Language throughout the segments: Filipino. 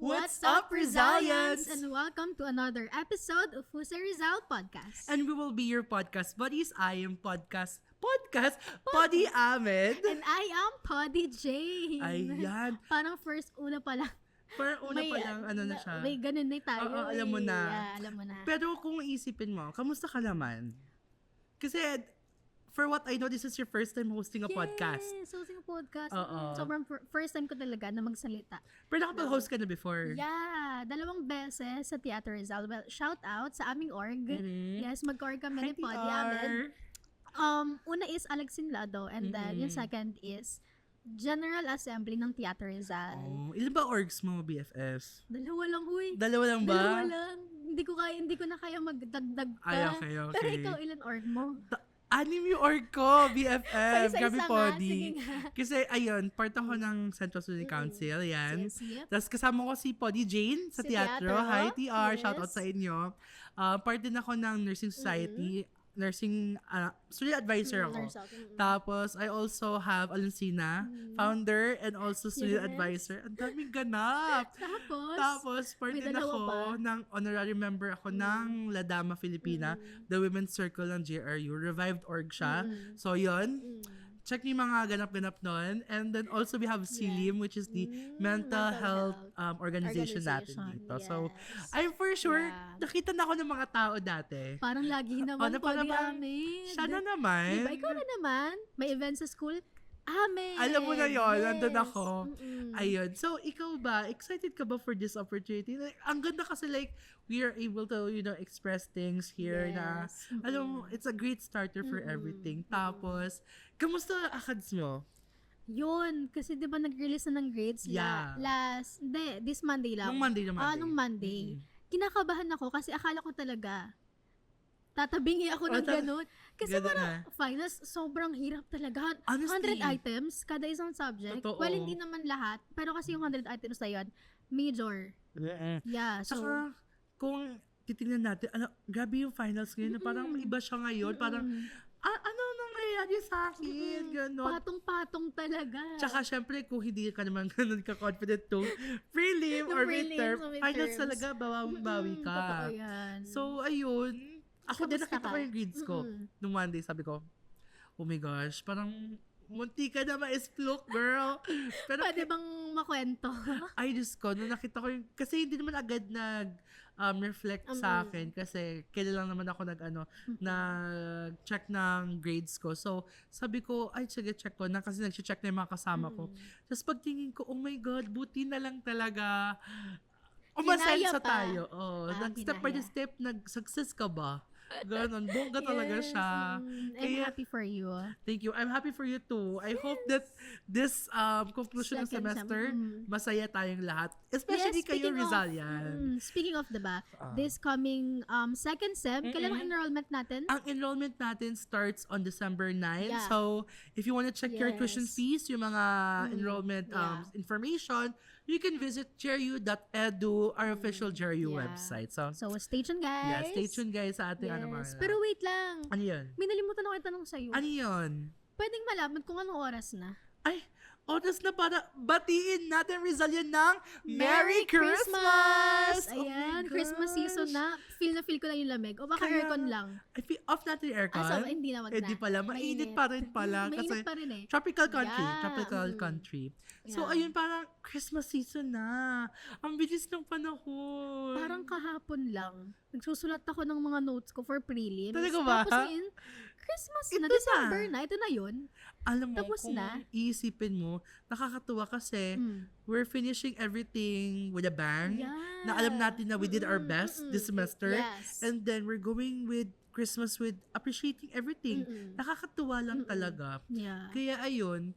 What's up, Rizalians? And welcome to another episode of Who's a Rizal Podcast. And we will be your podcast buddies. I am podcast Poddy Ahmed. And I am Poddy Jane. Ayan. Parang una pa lang. Parang una pa lang, ano na siya. May ganun na tayo. Oo, alam mo na. Yeah, alam mo na. Pero kung isipin mo, kamusta ka naman? Kasi, for what I know, this is your first time hosting a podcast. Yes, hosting a podcast. Oo. Sobrang first time ko talaga na magsalita. Pero nakapag-host ka na before. Yeah, 2 beses sa Teatro Rizal. Well, shout out sa aming org. Mhm. Yes, mag-org kami Hi, ni Poddy TR. Ahmed. Una is Alexin Lado and then yung second is General Assembly ng Teatro Rizal. Oh, ilan ba orgs mo, BFF? 2 lang, huy. 2 lang ba? 2 lang. Hindi ko na kaya magdagdag pa. Ay, okay. Pero ikaw, ilan org mo? 6 yung org ko, BFF. Paisa-isa Gabi nga, Poddy. sige nga. Kasi, ayun, part ako ng Central Student Council, yan. Yes, yep. Tapos kasama ko si Poddy Jane sa Si teatro. teatro. Hi, TR. Yes. Shoutout sa inyo. Part din ako ng Nursing Society. Student advisor ako. Nurse ako. Tapos, I also have Aluncina, founder and also student Yes. advisor. Ang daming ganap. Tapos, part may din dalawa ako pa. ng honorary member ako ng La Dama Filipina, the women's circle ng JRU. Revived org siya. So, yun. Check niyo yung mga ganap-ganap nun. And then also we have CILIM, which is the mental health organization natin dito. So, Yes. I'm for sure, Yeah. nakita na ako ng mga tao dati. Parang lagi naman, na Poddy parang, Ahmed. sana naman. Diba, ikaw na naman. May event sa school. Ahmed. Alam mo na yun, nandun Yes. ako. Ayun. So, ikaw ba, excited ka ba for this opportunity? Like, ang ganda kasi like, we are able to, express things here na, Yes. alam mo, it's a great starter for everything. Tapos, kamusta akads mo? Yun, kasi di ba nag-release na ng grades Yeah. this Monday lang. Nung Monday. Nung Monday. Kinakabahan ako kasi akala ko talaga tatabingi ako ng ta- ganun. Kasi ganun parang finals, sobrang hirap talaga. Honestly. 100 items kada isang subject. Totoo. Well, hindi naman lahat. Pero kasi yung 100 items na yun, major. Yeah, so, Saka, kung titingnan natin, grabe yung finals ngayon, na parang iba siya ngayon, parang, ano nangyayari sa akin, gano'n. patong-patong talaga. Tsaka, syempre, kung hindi ka naman ganun ka-confident to prelim Yung or prelims midterm, o midterms. finals talaga, bawang-bawi ka. Totoo yan. So, ayun. Ako din Kamusta nakita ka? ko yung grades ko. Nung Monday, sabi ko, oh my gosh, parang munti ka na ma-explode, girl. Pero, Pwede bang makwento? ay, Diyos ko, nung nakita ko yung, kasi hindi naman agad reflect sa akin kasi kailan lang naman ako nag-check ng grades ko. So, sabi ko, ay, sige, check ko na kasi nag-check na yung mga kasama ko. Tapos pagtingin ko, oh my God, buti na lang talaga. Umasensa Kinaya pa. tayo. Step by kinaya. step, nag-success ka ba? Ganon, bongga talaga Yes, siya. I'm Kaya, happy for you. thank you. I'm happy for you too. I hope that this conclusion ng Second semester, sem. masaya tayong lahat. Especially kayo, speaking of- Rizalian. Speaking of, diba, this coming second sem, kailan ang enrollment natin? Ang enrollment natin starts on December 9. Yeah. So, if you want to check your tuition Yes. fees, yung mga enrollment Yeah. information, you can visit jeru.edu, our official Jeru Yeah. website. So, So, stay tuned, yeah, guys. stay tuned guys sa ating Yes. Pero wait lang. ano yun? May nalimutan ako itanong sa'yo. Ano yun? Pwedeng malaman kung anong oras na. Ay, oras na para batiin natin Rizalian ng Merry Christmas! Oh my Ayan, Christmas gosh. season na. Feel ko lang yung lamig. O baka Kaya- aircon lang. I feel off natin yung aircon. So, hindi na, wag na. Hindi pala. Mainit pa rin pala. Mainit kasi pa rin eh. tropical country. Yeah. Tropical country. So, Yeah. ayun, parang Christmas season na. Ang bilis ng panahon. Parang kahapon lang. Nagsusulat ako ng mga notes ko for prelims. Talaga ba? Tapos Christmas na, Ito na. December na. Ito na yun. Alam mo, tapos kung na. iisipin mo, nakakatuwa kasi we're finishing everything with a bang. Yeah. Na alam natin na we did our best this semester. Yes. And then we're going with Christmas with appreciating everything. Nakakatuwa lang talaga. Yeah. Kaya ayun,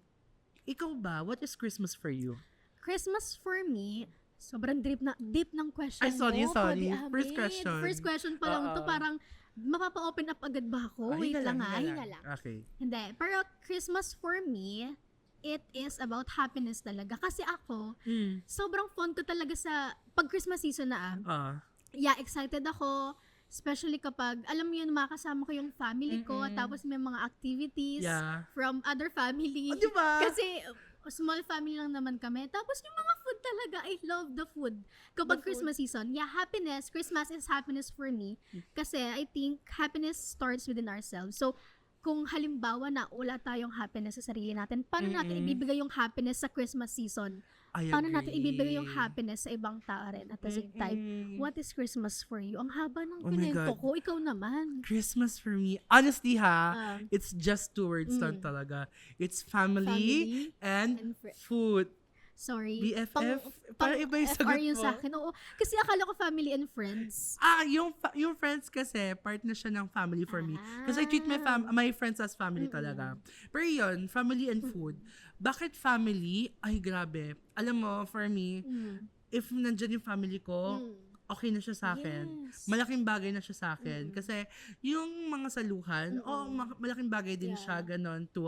ikaw ba, what is Christmas for you? Christmas for me, sobrang deep ng question Ay, sorry, mo. sorry. Poddy Ahmed. First question. First question pa lang to, parang mapapa-open up agad ba ako? Wait lang ha, hinga lang. Okay. Hindi. Pero Christmas for me, it is about happiness talaga. Kasi ako, sobrang fond ko talaga sa pag Christmas season na yeah, excited ako. Especially kapag, alam mo yun, makakasama ko yung family ko, tapos may mga activities Yeah. from other family. Oh, diba? Kasi, small family lang naman kami. Tapos yung mga food talaga, I love the food. Kapag Christmas season, happiness, Christmas is happiness for me. Kasi I think happiness starts within ourselves. So, kung halimbawa na wala tayong happiness sa sarili natin, paano natin ibibigay yung happiness sa Christmas season? Paano natin ibibigay yung happiness sa ibang tao rin at the same time? What is Christmas for you? Ang haba ng kinento ko, ikaw naman. Christmas for me, honestly it's just 2 words lang talaga. It's family and food. Sorry. BFF? Parang iba yung sagot FR yung mo. sa akin. Oo. Kasi akala ko family and friends. Yung friends kasi, part na siya ng family for me. Kasi I treat my friends as family talaga. Pero yun, family and food. Bakit family? Ay, grabe. Alam mo, for me, if nandyan yung family ko, okay na siya sa akin. Yes. Malaking bagay na siya sa akin. Kasi yung mga saluhan, malaking bagay din siya, ganon, to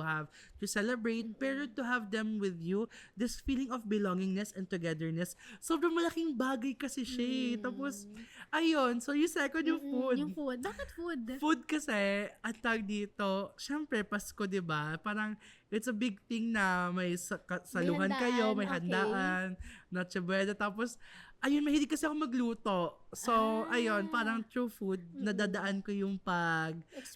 celebrate, pero to have them with you, this feeling of belongingness and togetherness, sobrang malaking bagay kasi siya. Tapos, ayun, so yung second, yung food. Yung food. Bakit food? Food kasi, at tag dito, syempre, Pasko, diba? Parang, it's a big thing na may saluhan kayo, may handaan, Noche Buena, tapos, ayun, mahilig kasi ako magluto. So, ayun, parang through food, nadadaan ko yung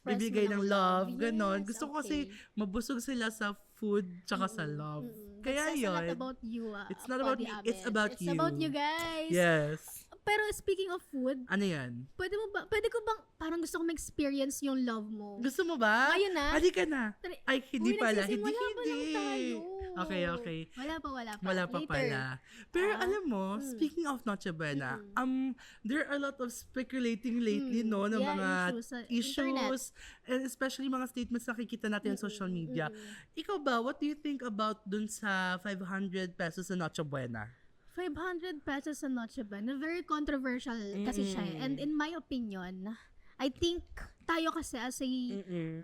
bibigay ng love, ganon. Gusto ko kasi mabusog sila sa food tsaka sa love. Kaya It's yun. not about you. It's not about me. It's about you. It's about you guys. Yes. Pero speaking of food, Ano yan? pwede ko bang, parang gusto ko ma-experience yung love mo? Gusto mo ba? Ngayon na? Halika na. Ay, hindi pala. Hindi. Wala pa lang tayo. Okay. Wala pa. Wala pa Later. pala. Pero alam mo, speaking of Noche Buena, there are a lot of speculating lately, no, ng mga issues, and especially mga statements na nakikita natin on social media. Ikaw ba, what do you think about dun sa 500 pesos sa Noche Buena? 500 pesos sa Noche Buena. Very controversial kasi siya. And in my opinion, I think tayo kasi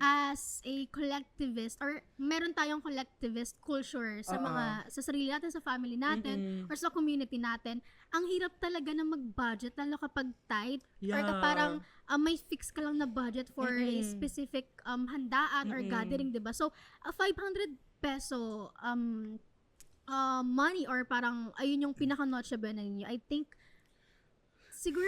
as a collectivist, or meron tayong collectivist culture sa sa sarili natin, sa family natin, or sa community natin. Ang hirap talaga na mag-budget, lalo kapag tight, or parang may fix ka lang na budget for a specific handaan or gathering, diba? So, a 500 peso money, or parang ayun yung pinaka Noche Buena ninyo, I think siguro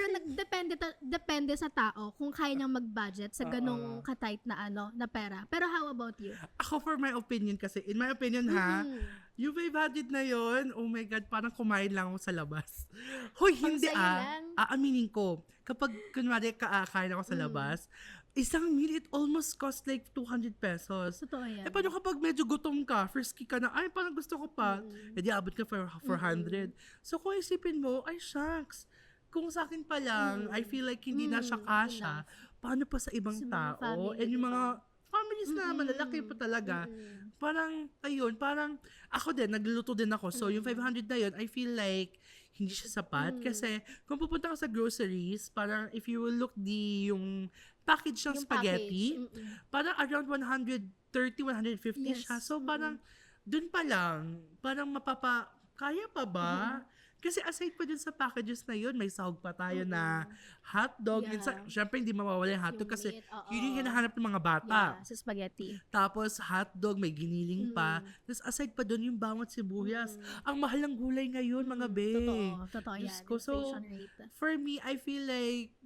depende sa tao kung kaya niyang mag-budget sa ganong ka-tight na na pera. Pero how about you? Ako, for my opinion kasi, in my opinion yung 500 na yon, oh my God, parang kumain lang ako sa labas. Hoy, hindi aaminin ko, kapag kunwari kain ako sa labas, isang meal, it almost cost like 200 pesos. Totoo yan. Eh, paano kapag medyo gutom ka, frisky ka na, ay, parang gusto ko pa, eh, di abot ka for 400. So, kung isipin mo, ay, shucks, kung sa akin pa lang, I feel like hindi na siya kasha, paano pa sa ibang tao? And yung mga families na malalaki pa talaga, parang, ayun, parang, ako din, nagluluto din ako. So, yung 500 na yun, I feel like, hindi siya sapat. Kasi, kung pupunta ka sa groceries, parang, if you will look yung package ng spaghetti, parang around 130, 150 siya. So, parang, dun pa lang, parang kaya pa ba? Kasi aside pa dun sa packages na yun, may sahog pa tayo na hotdog. Siyempre, hindi mawawala yung hotdog kasi yun yung hinahanap ng mga bata. Sa spaghetti. Tapos, hotdog, may giniling pa. Tapos, aside pa dun yung bawat sibuyas. Ang mahal ng gulay ngayon, mga bae. Totoo yan. So, for me, I feel like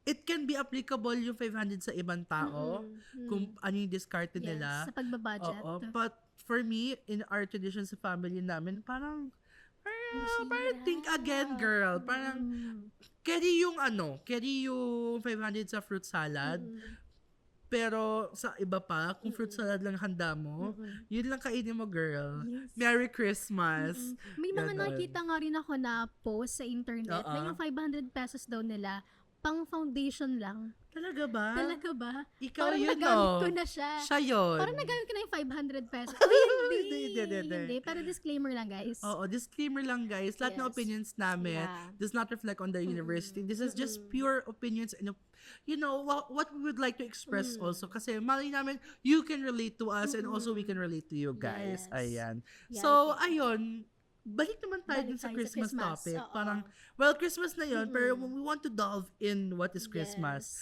it can be applicable yung 500 sa ibang tao kung ano yung discarded nila. Sa pagbabudget. But for me, in our tradition sa family namin, parang think again, girl. Parang, carry yung 500 sa fruit salad. Pero sa iba pa, kung fruit salad lang handa mo, yun lang kainin mo, girl. Yes. Merry Christmas. May mga nakita nga rin ako na post sa internet na yung 500 pesos daw nila, pang foundation lang. Talaga ba? Ikaw parang yun, nagamit ko na siya. Siya yun. Parang nagamit ko na yung 500 pesos. Hindi. Pero disclaimer lang, guys. Oo, disclaimer lang, guys. Lahat ng opinions namin does not reflect on the university. This is just pure opinions and what we would like to express also. Kasi mali namin, you can relate to us and also we can relate to you guys. Yes. Ayan. So, ayun. Balik naman tayo dun sa Christmas topic. Parang, Christmas na yun, pero we want to delve in what is Christmas.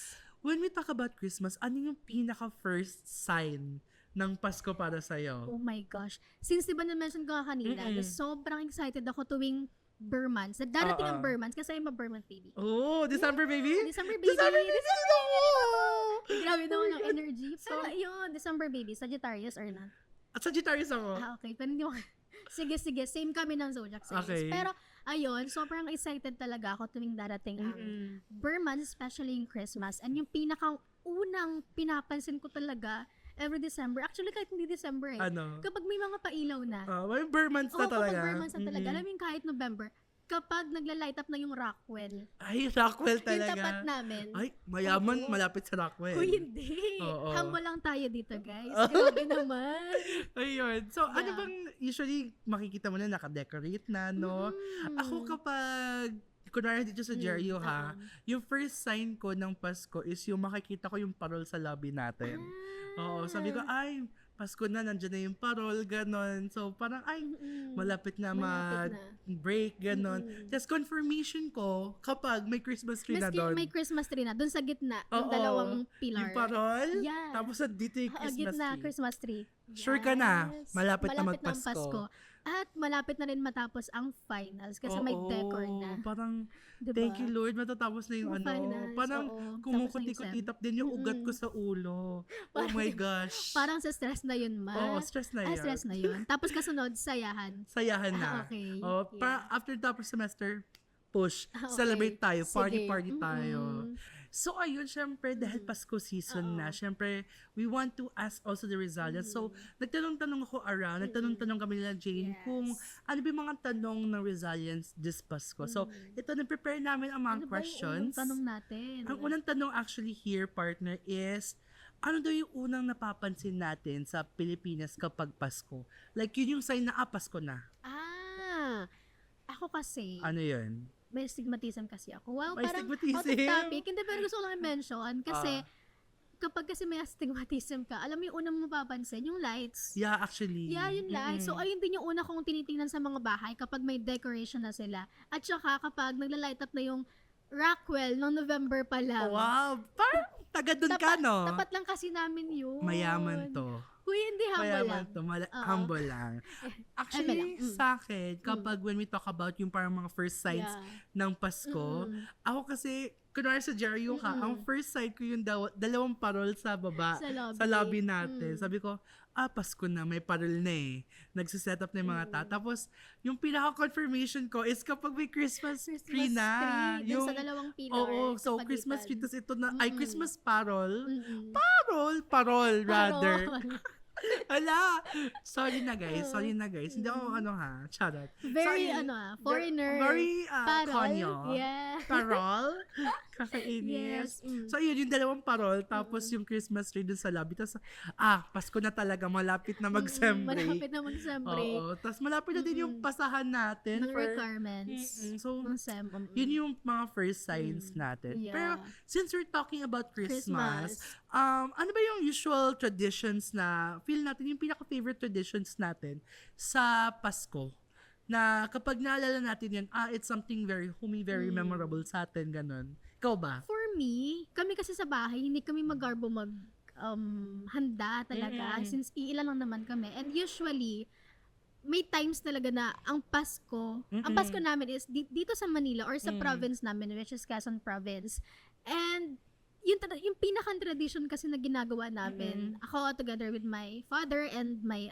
When we talk about Christmas, ano yung pinaka-first sign ng Pasko para sa'yo? Oh my gosh. Since diba na-mention ko kanina, sobrang excited ako tuwing Burr months. Darating ang Burr months kasi I'm a Burr month baby. Oh, December baby? December baby! December baby! Grabe naman ang energy. Pero yun, December baby. Sagittarius or not? At Sagittarius ako. Okay. Pero hindi mo... Sige. Same kami ng zodiac signs. Okay. Pero, ayun, sobrang excited talaga ako tuwing darating ang Burr months, especially yung Christmas. And yung pinaka-unang pinapansin ko talaga every December. Actually, kahit hindi December kapag may mga pailaw na. May Burr months na talaga. Kapag Burr months na talaga. Alam mo yung kahit November, kapag nagla-light up na yung Rockwell. Ay, Rockwell talaga. Yung tapat namin. Ay, mayaman, malapit sa Rockwell. Kung hindi. Humble lang tayo dito, guys. Grabe naman. Ayun. So, ano bang usually makikita mo na naka-decorate na, no? Ako kapag kunwari dito sa Jerio yung first sign ko ng Pasko is yung makikita ko yung parol sa lobby natin. Oo, sabi ko, ay, Pasko na, nandiyan na yung parol, ganon. So, parang, ay, malapit na mag-break, ganon. Tapos, confirmation ko, kapag may Christmas tree na doon. May Christmas tree na, doon sa gitna, yung dalawang pillar. Yung parol, yeah. Tapos, dito yung Christmas gitna, tree. Christmas tree. Sure ka na, malapit na magpasko. Na ang Pasko. At malapit na rin matapos ang finals kasi may decor na. Parang, diba? Thank you Lord, matatapos na yung finals, parang kumukuti-kutitap din yung ugat ko sa ulo. Oh my gosh. Parang sa stress na yun, ma. Oo, stress na yun. Stress na yun. Tapos kasunod, sayahan. Sayahan na. Okay. After tapos semester, push. Celebrate tayo. Party tayo. So, ayun, syempre, dahil Pasko season na, syempre, we want to ask also the Rizalians. So, nagtanong-tanong ako around, nagtanong-tanong kami nila Jane kung ano ba yung mga tanong ng Rizalians this Pasko. So, ito, nag-prepare namin ang mga questions. Ano ba yung tanong natin? Ang unang tanong actually here, partner, is, ano daw yung unang napapansin natin sa Pilipinas kapag Pasko? Like, yun yung sign na, Pasko na. Ako kasi, Ano yun? may stigmatism kasi ako. Wow, May parang stigmatism? out of topic. Hindi, pero gusto ko lang i-mention kasi kapag kasi may stigmatism ka, alam mo yung unang mapapansin, yung lights. Yeah, actually. Yeah, yung lights. So, ayun din yung una kong tinitingnan sa mga bahay kapag may decoration na sila. At saka kapag nagla-light up na yung Rockwell noong November pa lang. Wow, parang taga doon ka, no? Tapat lang kasi namin yun. Mayaman to. Huy, hindi humble lang. Humble lang. Actually, sa akin, kapag when we talk about yung parang mga first signs ng Pasko, ako kasi, kunwari sa Jerio ang first sight ko yung dalawang parol sa baba, sa lobby natin. Sabi ko, Pasko na, may parol na eh. Nagsiset up na yung mga Tapos, yung pinaka-confirmation ko is kapag may Christmas tree na. Yung sa dalawang pillar. Oo, so Christmas tree, tapos ito na, ay Christmas parol. Parol rather. Ala, sorry na guys. Hindi ako charot. Very foreigner. Very parol. konyo. Yeah. Parol. Kakainis. Yes. So yun, yung dalawang parol, tapos yung Christmas tree dun sa lobby. Tapos, Pasko na talaga, malapit na mag-sem-break. Malapit na mag-sem-break. Oo. Tapos malapit na din yung pasahan natin. Ng requirements. So, ng SEM. yun yung mga first signs natin. Yeah. Pero, since we're talking about Christmas, ano ba yung usual traditions na feel natin, yung pinaka-favorite traditions natin sa Pasko? Na kapag naalala natin yan, it's something very homey, very memorable sa atin, ganun. Ikaw ba? For me, kami kasi sa bahay, hindi kami magarbo handa talaga. Since iilan lang naman kami. And usually, may times talaga na ang Pasko namin is dito sa Manila or sa province namin, which is Quezon Province. And yung pinaka-tradition kasi na ginagawa namin, ako together with my father and my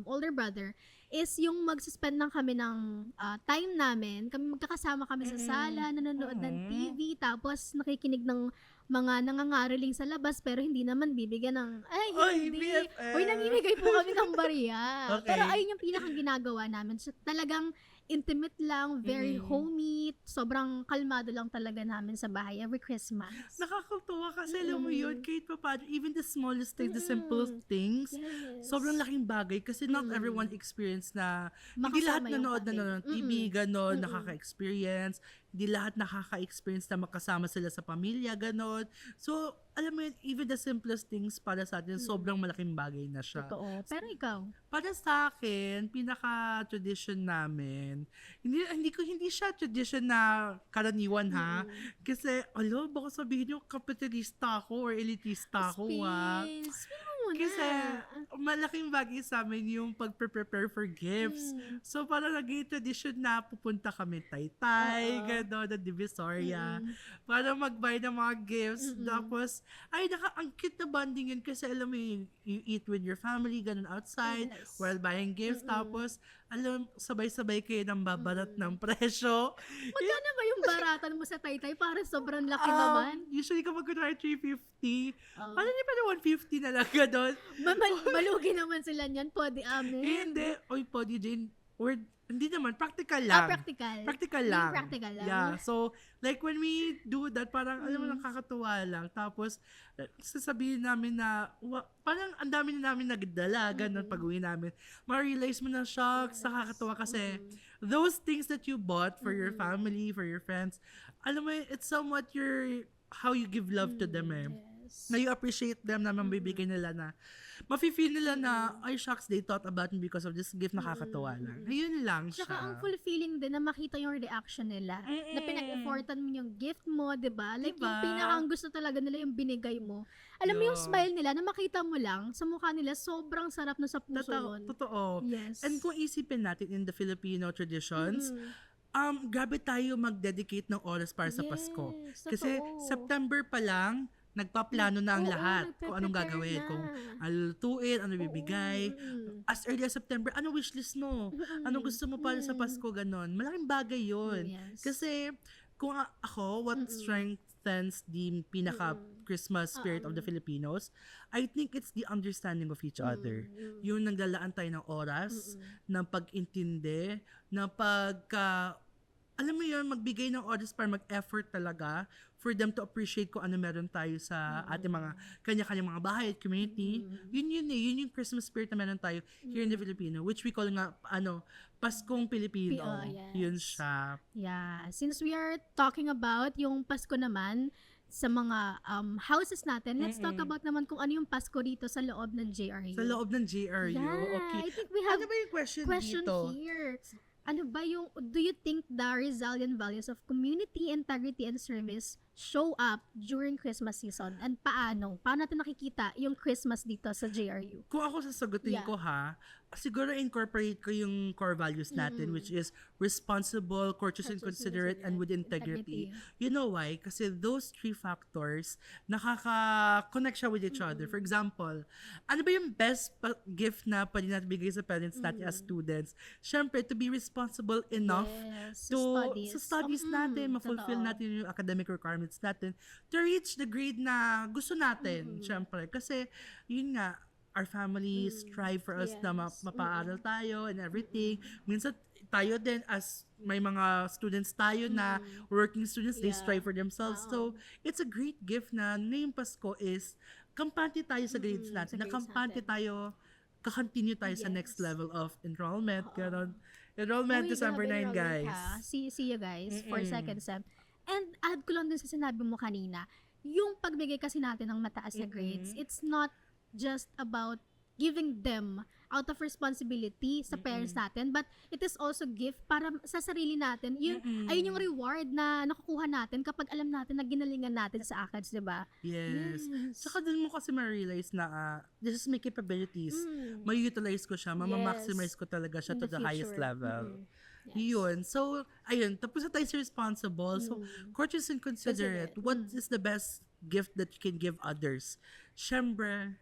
older brother, is yung mag-suspend lang kami ng time namin. Magkakasama kami sa sala, nanonood ng TV, tapos nakikinig ng mga nangangaraling sa labas, pero hindi naman bibigyan ng, hindi. Namimigay po kami ng barya. Okay. Pero ayun yung pinakang ginagawa namin. So, talagang intimate lang, very homey, sobrang kalmado lang talaga namin sa bahay every Christmas. Nakakatuwa kasi alam mo yun, kahit pa paano, even the smallest things, the simplest things, sobrang laking bagay kasi not everyone experience na, hindi lahat nanood na ng TV, gano'n, nakaka-experience, hindi lahat nakaka-experience na makasama sila sa pamilya, gano'n. So, alam mo yun, even the simplest things para sa atin, sobrang malaking bagay na siya. Totoo. Pero ikaw? Para sa akin, pinaka-tradition namin, hindi siya tradition na karaniwan ha. Kasi, baka sabihin nyo, kapitalista ako or elitista ako ha. mo na. Kasi malaking bagay sa amin yung pag-prepare for gifts. So parang naging tradition na pupunta kami Taytay, gano'n, na Divisoria. Para mag-buy ng mga gifts. Tapos, ang cute na bonding yun kasi alam mo you eat with your family, gano'n outside, while buying gifts. Tapos, alam, sabay-sabay kayo ng babarat ng presyo. Magkano ba yung baratan mo sa Taytay? Para sobrang laki naman. Usually kapag kunwari 350, parang di pa na 150 na lang doon. Malugi naman sila niyan, pwede amin. Hindi. Oy, Podi Jane, hindi naman, practical lang. Practical. Practical lang. Practical lang. Yeah. So, like when we do that, parang alam mo, nakakatuwa lang. Tapos, sasabihin namin na, parang ang dami na namin nagdala, ganun pag-uwi namin. Ma-realize mo na, shocks, nakakatuwa kasi those things that you bought for your family, for your friends, alam mo, it's somewhat how you give love to them eh. Yes. Na you appreciate them na mabibigay nila na mafe-feel nila na, ay shucks, they thought about me because of this gift, nakakatawa lang. Ayun lang siya. Tsaka ang fulfilling din na makita yung reaction nila. Na pinag-effortan mo yung gift mo, diba? Like yung pinakang gusto talaga nila yung binigay mo. Alam mo yung smile nila, na makita mo lang, sa mukha nila, sobrang sarap na sa puso yun. Totoo. Yes. And kung isipin natin in the Filipino traditions, grabe tayo mag-dedicate ng oras para sa Pasko. Kasi September pa lang, nagpaplano na ang lahat kung anong gagawin, kung ano lutuin, ano bibigay. As early as September, ano wishlist mo? Anong gusto mo para sa Pasko, ganon. Malaking bagay yun. Yes. Kasi kung ako, what strengthens the pinaka-Christmas spirit of the Filipinos, I think it's the understanding of each other. Yung naglalaan tayo ng oras, ng pag-intindi, ng alam mo yun, magbigay ng oras para mag-effort talaga for them to appreciate kung ano meron tayo sa ating mga kanya-kanyang mga bahay at community. Yun yung Christmas spirit na meron tayo here in the Filipino, which we call nga, Paskong Pilipino. Yes. Yun siya. Yeah. Since we are talking about yung Pasko naman, sa mga houses natin, let's talk about naman kung ano yung Pasko dito sa loob ng JRU. Sa loob ng JRU. Yeah, Okay. I think we have ano ba yung question dito? here. Ano ba yung, do you think the resilient values of community, integrity, and service show up during Christmas season? And paano? Paano natin nakikita yung Christmas dito sa JRU? Kung ako sasagutin ko siguro incorporate ko yung core values natin, which is responsible, courteous and considerate, and with integrity. You know why? Kasi those 3 factors, nakaka-connect siya with each other. For example, ano ba yung best gift na pwede natin bigay sa parents natin as students? Siyempre, to be responsible enough sa studies natin, ma-fulfill natin yung academic requirements natin, to reach the grade na gusto natin, siyempre. Kasi, yun nga, our families strive for us na mapaaral tayo and everything. Minsan, tayo din as may mga students tayo na working students, they strive for themselves. So, it's a great gift na ngayong Pasko is kampante tayo sa grades natin. Nakampante tayo, kakontinue tayo sa next level of enrollment. Ganon. Enrollment December 9, guys. See you guys for second sem. And add ko lang dun sa sinabi mo kanina, yung pagbigay kasi natin ng mataas na grades, it's not just about giving them out of responsibility sa parents natin, but it is also gift para sa sarili natin. Ayun yung reward na nakukuha natin kapag alam natin na ginalingan natin sa ACADS, diba? Yes. Saka dun mo kasi ma-realize na this is my capabilities. May-utilize ko siya, ma-maximize ko talaga siya to the highest level. Yun. So, ayun. Tapos na tayo sa responsible. So, courteous and considerate. What is the best gift that you can give others? Siyempre,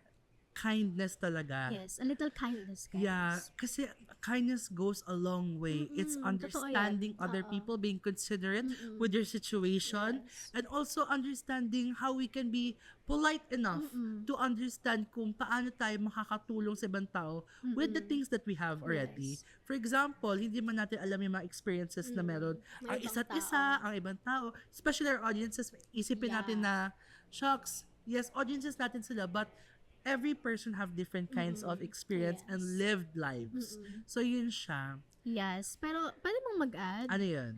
kindness talaga. Yes, a little kindness, guys. Yeah, kasi kindness goes a long way. It's understanding other people, being considerate with their situation, and also understanding how we can be polite enough to understand kung paano tayo makakatulong sa ibang tao with the things that we have already. For example, hindi man natin alam yung mga experiences na meron ang isa't isa, ang ibang tao, especially our audiences. Isipin natin na, shucks, yes, audiences natin sila, but every person have different kinds of experience and lived lives. So, yun siya. Yes. Pero, pwede mong mag-add? Ano yun?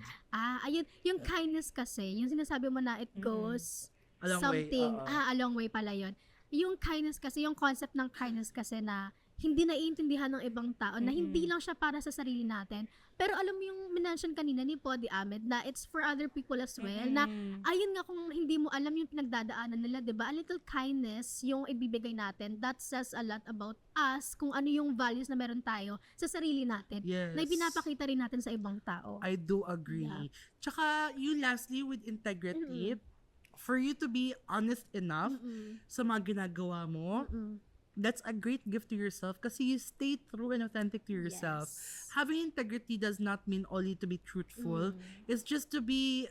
Ayun. Yung kindness kasi, yung sinasabi mo na it goes a long something. way. A long way pala yun. Yung kindness kasi, yung concept ng kindness kasi na hindi naiintindihan ng ibang tao na hindi lang siya para sa sarili natin. Pero alam mo yung minention kanina ni Podi Ahmed na it's for other people as well. Na ayun nga, kung hindi mo alam yung pinagdadaanan nila, 'di ba? A little kindness yung ibibigay natin. That says a lot about us, kung ano yung values na meron tayo sa sarili natin. Yes. Na ipinapakita rin natin sa ibang tao. I do agree. Yeah. Tsaka, you lastly with integrity, for you to be honest enough sa mga ginagawa mo, that's a great gift to yourself kasi you stay true and authentic to yourself. Yes. Having integrity does not mean only to be truthful. It's just to be,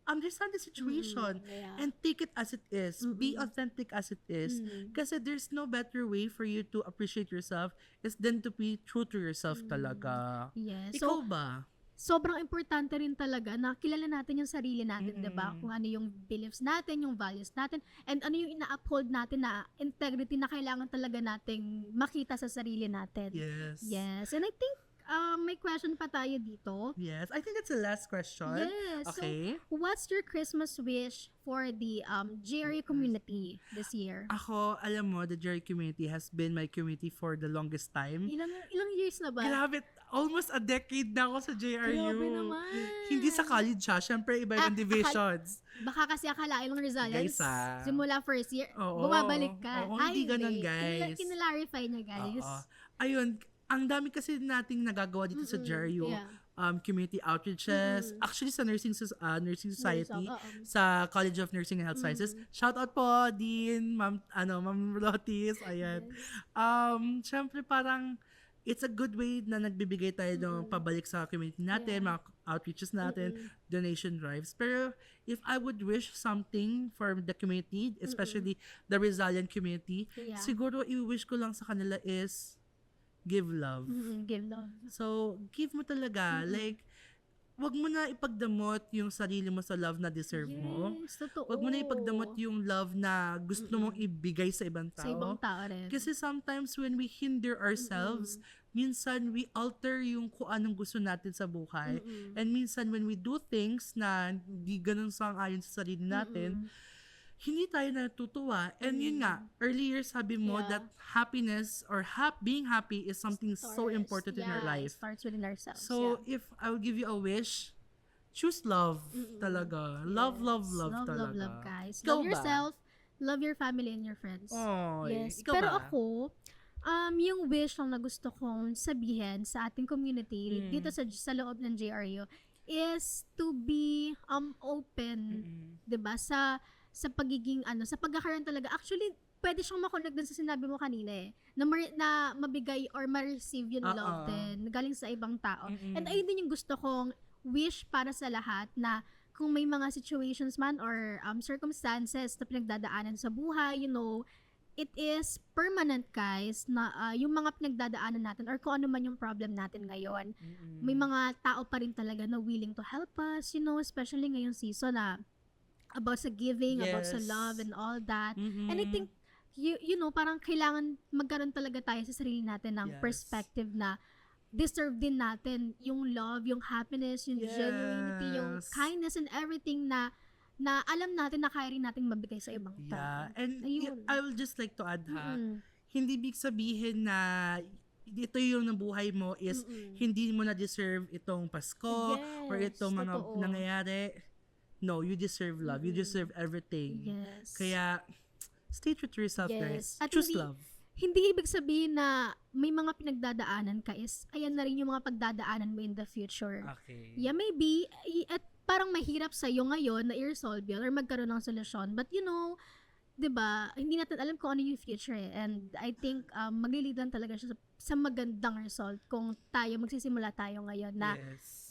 understand the situation and take it as it is. Be authentic as it is. Kasi there's no better way for you to appreciate yourself is than to be true to yourself talaga. Yes. Ikaw ba? Sobrang importante rin talaga na kilala natin yung sarili natin, 'di ba? Kung ano yung beliefs natin, yung values natin, and ano yung ina-uphold natin na integrity na kailangan talaga nating makita sa sarili natin. Yes. Yes. And I think may question pa tayo dito. Yes. I think that's the last question. Yes. Okay. So, what's your Christmas wish for the Jerry community this year? Ako, alam mo, the Jerry community has been my community for the longest time. Ilang years na ba? Grabe, almost a decade na ako sa JRU. Grabe naman. Hindi sa college siya. Siyempre, iba-ibang divisions. Baka kasi akalain ng Rizalians, Guys, simula first year, Oo. bumabalik ka. Oo, hindi ganun, guys. Kinalarify niya, guys. Oo. Ayun, ang dami kasi nating nagagawa dito sa JRU. Yeah. Community outreaches. Actually, sa nursing society, sa College of Nursing and Health Sciences. Shout out po, Dean, Ma'am Rotis. Ayan. Siyempre, parang it's a good way na nagbibigay tayo ng pabalik sa community natin, mga outreaches natin, donation drives. Pero if I would wish something for the community, especially the Rizalian community, siguro i-wish ko lang sa kanila is give love. Give love. So, give mo talaga. Like, wag mo na ipagdamot yung sarili mo sa love na deserve mo. Yes, totoo. Wag mo na ipagdamot yung love na gusto mong ibigay sa ibang tao. Sa ibang tao rin. Kasi sometimes when we hinder ourselves, minsan we alter yung kung anong gusto natin sa buhay. And minsan when we do things na hindi ganun sang-ayon sa sarili natin, hindi tayo natutuwa. And yun nga, earlier sabi mo that happiness or being happy is something so important in our life. It starts within ourselves. So, if I will give you a wish, choose love talaga. Love talaga. Love, guys. Ikaw Love ba? yourself, love your family and your friends. Oy, Yes. ikaw Pero ba? ako, yung wish lang na gusto kong sabihin sa ating community dito sa loob ng JRU is to be open, 'di ba? Sa pagiging sa pagkakaroon talaga. Actually, pwede siyang makonect din sa sinabi mo kanina na mabigay or ma-receive yung love din galing sa ibang tao. And ayun din yung gusto kong wish para sa lahat na kung may mga situations man or circumstances na pinagdadaanan sa buhay, it is permanent, guys, na yung mga pinagdadaanan natin or kung ano man yung problem natin ngayon. May mga tao pa rin talaga na willing to help us, especially ngayong season na about sa giving, about sa love and all that. And I think, parang kailangan magkaroon talaga tayo sa sarili natin ng perspective na deserve din natin yung love, yung happiness, yung genuinity, yung kindness and everything na alam natin na kaya rin nating mabigay sa ibang tao. Yeah. And I will just like to add hindi big sabihin na ito yung nabuhay mo is hindi mo na deserve itong Pasko or itong mga nangyayari. No, you deserve love. You deserve everything. Yes. Kaya, stay true to yourself, guys. At Choose love. Hindi ibig sabihin na may mga pinagdadaanan ka is ayan na rin yung mga pagdadaanan mo in the future. Okay. Yeah, maybe, at parang mahirap sa'yo ngayon na i-resolve yun or magkaroon ng solusyon. But 'di ba, hindi natin alam kung ano yung future And I think maglilid lang talaga siya sa magandang result kung magsisimula tayo ngayon na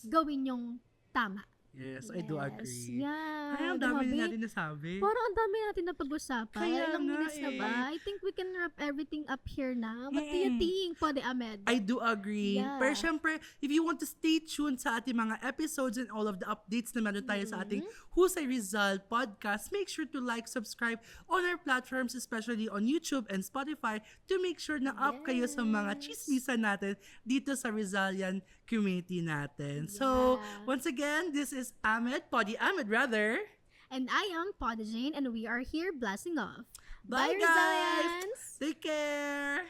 gawin yung tama. Yes, I do agree. Yeah. Ay, ang dami na natin nasabi. Parang ang dami natin na pag-usapan. Kaya Ilang nga minutes na ba? I think we can wrap everything up here now. What do you think, Pode Ahmed? I do agree. Yeah. Pero syempre, if you want to stay tuned sa ating mga episodes and all of the updates na meron tayo sa ating Husay Rizal podcast, make sure to like, subscribe on our platforms, especially on YouTube and Spotify, to make sure na up kayo sa mga chismisan natin dito sa Rizalian community natin. So, once again, this is Ahmed, Podi Ahmed rather. And I am Pode Jane, and we are here blasting off. Bye, Bye, guys! Resilience! Take care!